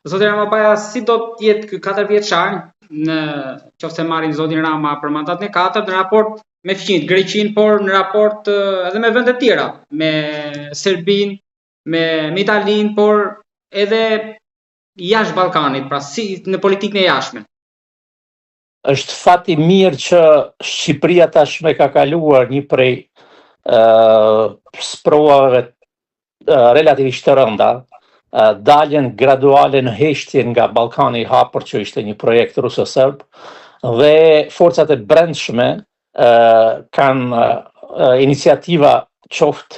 Zoti Ramabaja, si do të jetë ky 4 vjeçar në qoftë se marrin zotin Rama për mandatin e 4 në raport me fqinjt, Greqinë, por në raport edhe me vende të tjera, me Serbinë, me Italinë, por edhe jashtë Ballkanit, pra si në politikën e jashtme. Është fati mirë që Shqipëria tashmë ka kaluar një prej sprovave relativisht të rënda, daljen graduale në heshtje nga Ballkani i hapur, që ishte një projekt ruso-serb, dhe forcat e brendshme kanë iniciativa qoftë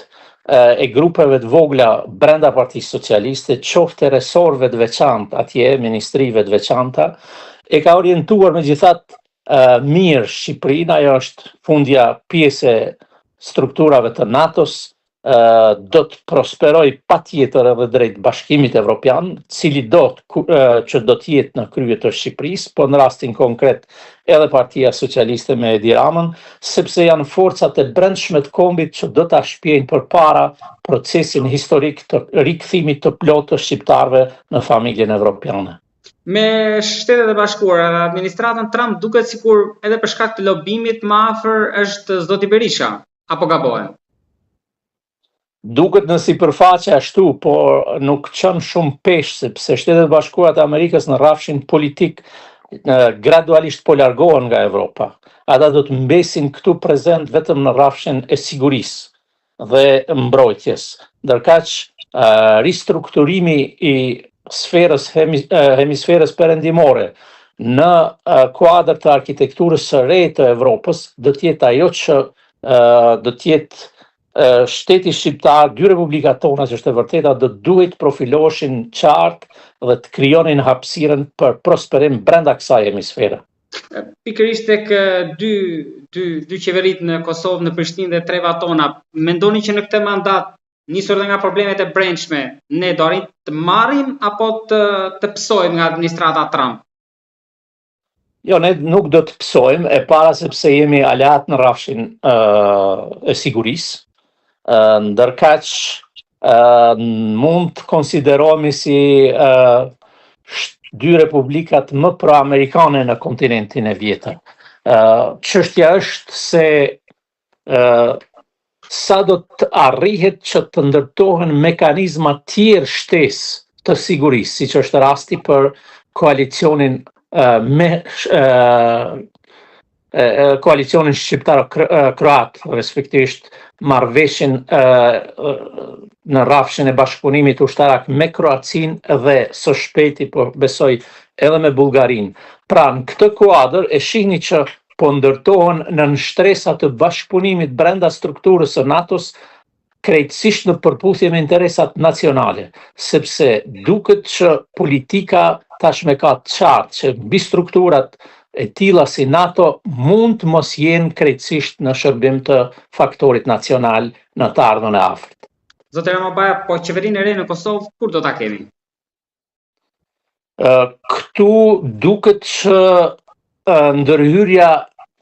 e grupeve të vogla brenda Partisë Socialiste, qoftë e resorëve të veçantë atje, ministrive të veçanta, e ka orientuar megjithatë mirë Shqipërinë. Ajo është fundja pjesë e strukturave të NATO-s, do të prosperoj patjetër edhe drejt Bashkimit Evropian, cili që do të jetë në krye të Shqipërisë, po në rastin konkret edhe Partia Socialiste me Edi Ramën, sepse janë forcat e brendshme të kombit që do ta shpjejnë përpara procesin historik të rikthimit të plotë të shqiptarëve në familjen evropiane. Me Shtetet e Bashkuara dhe administratën Trump duket sikur edhe për shkak të lobimit më afër është zoti Berisha, apo gabohem? Duket në sipërfaqe ashtu, por nuk qënë shumë peshë, sepse Shtetet e Bashkuara të Amerikës në rrafshin politik gradualisht po largohen nga Evropa. Ata do të mbesin këtu prezent vetëm në rrafshin e sigurisë dhe mbrojtjes. Ndërkaq ristrukturimi i sferës hemisferës perëndimore në kuadër të arkitekturës së re të Evropës do të jetë ajo që do të jetë shteti shqiptar, dy republikat tona që është e vërteta, do duhet profiloheshin qartë dhe të krijonin hapësirën për prosperim brenda kësaj hemisfere. Pikërisht tek dy qeveritë në Kosovë, në Prishtinë dhe treva tona, mendoni që në këtë mandat, nisur dhe nga problemet e brendshme, ne do arrim të marrim apo të psojmë nga administrata Trump? Jo, ne nuk do të psojmë, e para sepse jemi aleat në rrafshin e sigurisë. Ndërkaq mund të konsiderohemi si dy republikat më pro-amerikane në kontinentin e vjetër. Çështja është se sa do të arrihet që të ndërtohen mekanizma tjerë shtesë të sigurisë, siç është rasti për koalicionin koalicionin shqiptar-kroat, respektivisht marrëveshjen në rrafshin e bashkëpunimit ushtarak me Kroacinë dhe së shpejti, po besoj edhe me Bullgarinë. Pra në këtë kuadër e shihni që po ndërtohen në shtresa të bashkëpunimit brenda strukturës së NATO-s, krejtësisht në përputhje me interesat nacionale, sepse duket që politika tashme ka të qartë që mbi strukturat e tilla si NATO mund të mos jenë krejtësisht në shërbim të faktorit nacional në të ardhmen e afërt. Zoti Ramabaja, po qeverinë e re në Kosovë kur do ta kemi? Këtu duket që ndërhyrja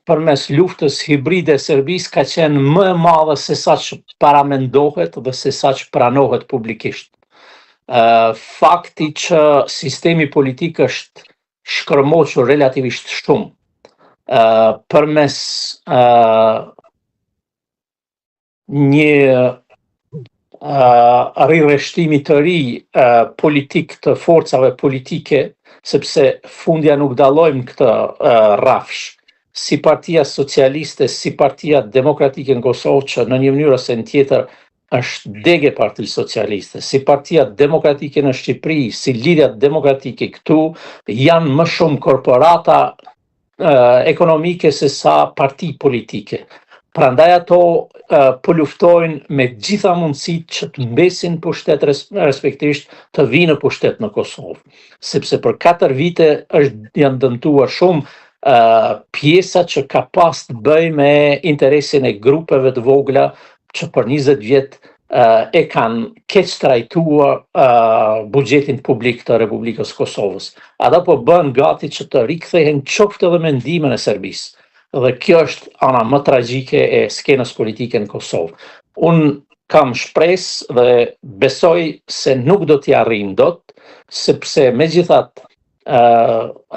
përmes luftës hibride e Serbisë ka qenë më e madhe se sa që paramendohet dhe se sa që pranohet publikisht. Fakti që sistemi politik është shkërmoqur relativisht shumë përmes një rirreshtimi të ri politik të forcave politike, sepse fundja nuk dallojmë këtë rrafsh. Si Partia Socialiste, si Partia Demokratike në Kosovë, që në një mënyrë ose në tjetër është dege Partia Socialiste, si Partia Demokratike në Shqipëri, si Lidhja Demokratike këtu, janë më shumë korporata ekonomike se sa parti politike. Prandaj ato po luftojnë me gjitha mundësitë që të mbesin pushtet, respektivisht të vinë pushtet në Kosovë. Sepse për 4 vite janë dëmtuar shumë pjesa që ka pas të bëjë me interesin e grupeve të vogla që për 20 vjet e kanë keq trajtuar buxhetin publik të Republikës Kosovës. Ata po bën gati që të rikthehen qoftë edhe me ndihmën e Serbisë. Dhe kjo është ana më tragjike e skenës politike në Kosovë. Unë kam shpresë dhe besoj se nuk do t'i arrijmë dot, sepse megjithatë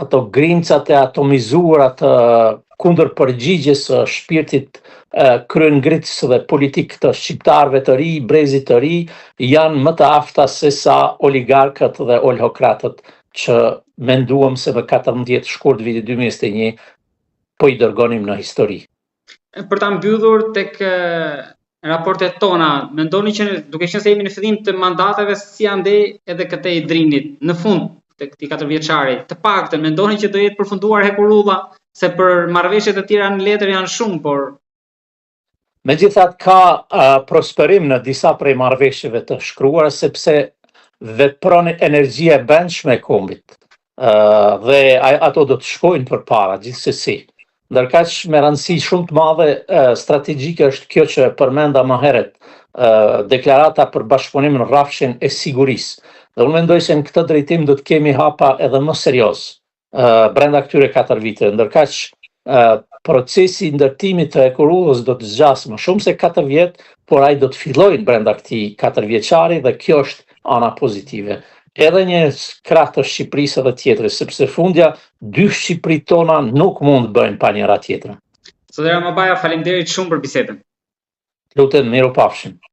ato grimcat e atomizuara të kundër përgjigjes së shpirtit kryengritës dhe politik të shqiptarëve të ri, brezit të ri, janë më të afta se sa oligarkët dhe olhokratët që menduam se më 14 shkurt viti 2021 po i dërgonim në histori. Për ta mbyllur tek raportet tona, mendoni që duke qenë se jemi në fillim të mandateve, si ande edhe këtë i Drinit, në fund të këtij 4 vjeçari, të paktën mendoni që do jetë përfunduar hekurulla, se për marrëveshjet e tjera në letër janë shumë, por megjithatë ka prosperim në disa prej marrëveshjeve të shkruara sepse vepron energjia e brendshme e kombit dhe ato do të shkojnë përpara gjithsesi. Ndërkaq me rëndësi shumë të madhe strategjike është kjo që përmenda më herët, deklarata për bashkëpunim në rrafshin e sigurisë. Dhe unë mendoj se në këtë drejtim do të kemi hapa edhe më serioz brenda këtyre 4 vite. Ndërkaq procesi i ndërtimit të hekurullës do të zgjasë më shumë se 4 vjet, por ai do të fillojë brenda këtij 4 vjeçari dhe kjo është ana pozitive. Edhe një krah të Shqipërisë edhe tjetrës, sepse fundja 2 Shqipëri tona nuk mund të bëjnë pa njëra tjetrën. Zotëra Mabaja, faleminderit shumë për bisedën. Lutem, mirupafshim.